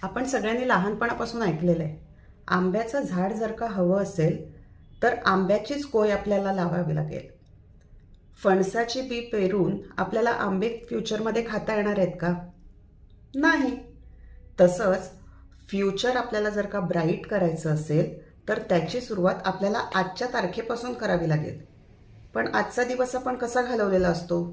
आपण सगळ्यांनी लहानपणापासून ऐकलेलं आहे, आंब्याचं झाड जर का हवं असेल तर आंब्याचीच कोय आपल्याला लावावी लागेल. फणसाची बी पेरून आपल्याला आंबे फ्युचरमध्ये खाता येणार आहेत का? नाही. तसंच फ्युचर आपल्याला जर का ब्राईट करायचं असेल तर त्याची सुरुवात आपल्याला आजच्या तारखेपासून करावी लागेल. पण आजचा दिवस आपण कसा घालवलेला असतो?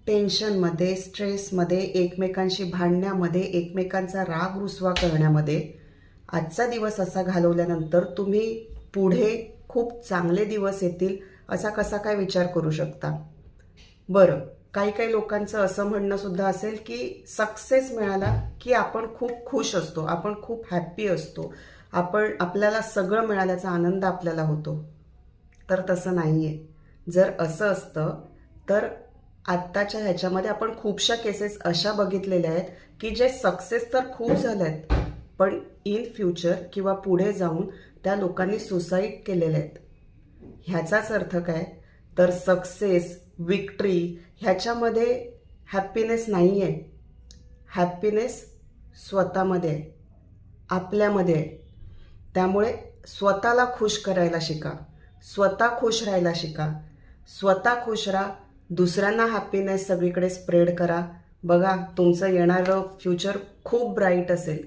टेन्शनमध्ये, स्ट्रेसमध्ये, एकमेकांशी भांडण्यामध्ये, एकमेकांचा राग रुसवा करण्यामध्ये. आजचा दिवस असा घालवल्यानंतर तुम्ही पुढे खूप चांगले दिवस येतील असा कसा काय विचार करू शकता? बरं, काही काही लोकांचं असं म्हणणं सुद्धा असेल की सक्सेस मिळाला की आपण खूप खुश असतो, आपण खूप हॅप्पी असतो, आपल्याला सगळं मिळाल्याचा आनंद आपल्याला होतो. तर तसं नाही आहे. जर असं असतं तर आत्ताच्या ह्याच्यामध्ये आपण खूपशा केसेस अशा बघितलेल्या आहेत की जे सक्सेस तर खूप झाल्या आहेत, पण इन फ्युचर किंवा पुढे जाऊन त्या लोकांनी सुसाईड केलेले आहेत. ह्याचाच अर्थ काय? तर सक्सेस, विक्ट्री ह्याच्यामध्ये हॅप्पीनेस नाही आहे. हॅप्पीनेस स्वतःमध्ये आहे, आपल्यामध्ये आहे. त्यामुळे स्वतःला खुश करायला शिका, स्वतः खुश राहायला शिका, स्वतः खुश राहा, दुसऱ्यांना हॅप्पीनेस सगळीकडे स्प्रेड करा. बघा, तुमचं येणारं फ्युचर खूप ब्राईट असेल.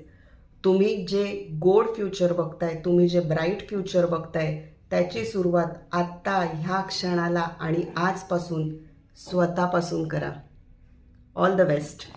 तुम्ही जे गोड फ्युचर बघताय, तुम्ही जे ब्राईट फ्युचर बघताय, त्याची सुरुवात आत्ता ह्या क्षणाला आणि आजपासून स्वतःपासून करा. All the best.